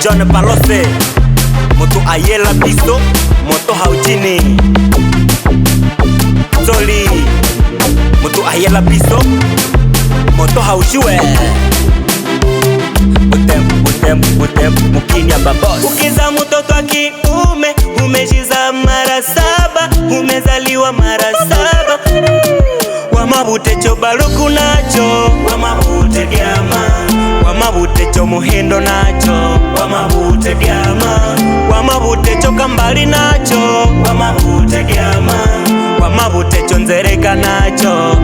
John Palose moto ayela biso moto haujini Zoli moto ayela biso moto haujue Butem mukini ya babos. Ukiza mtoto wa kiume umejiza mara 7, umezaliwa mara 7. Wamabute cho baluku nacho, wamabute diama, wamabute cho muhindo nacho, wamabute diama, wamabute cho kambali nacho, wamabute diama, wamabute cho nzereka nacho.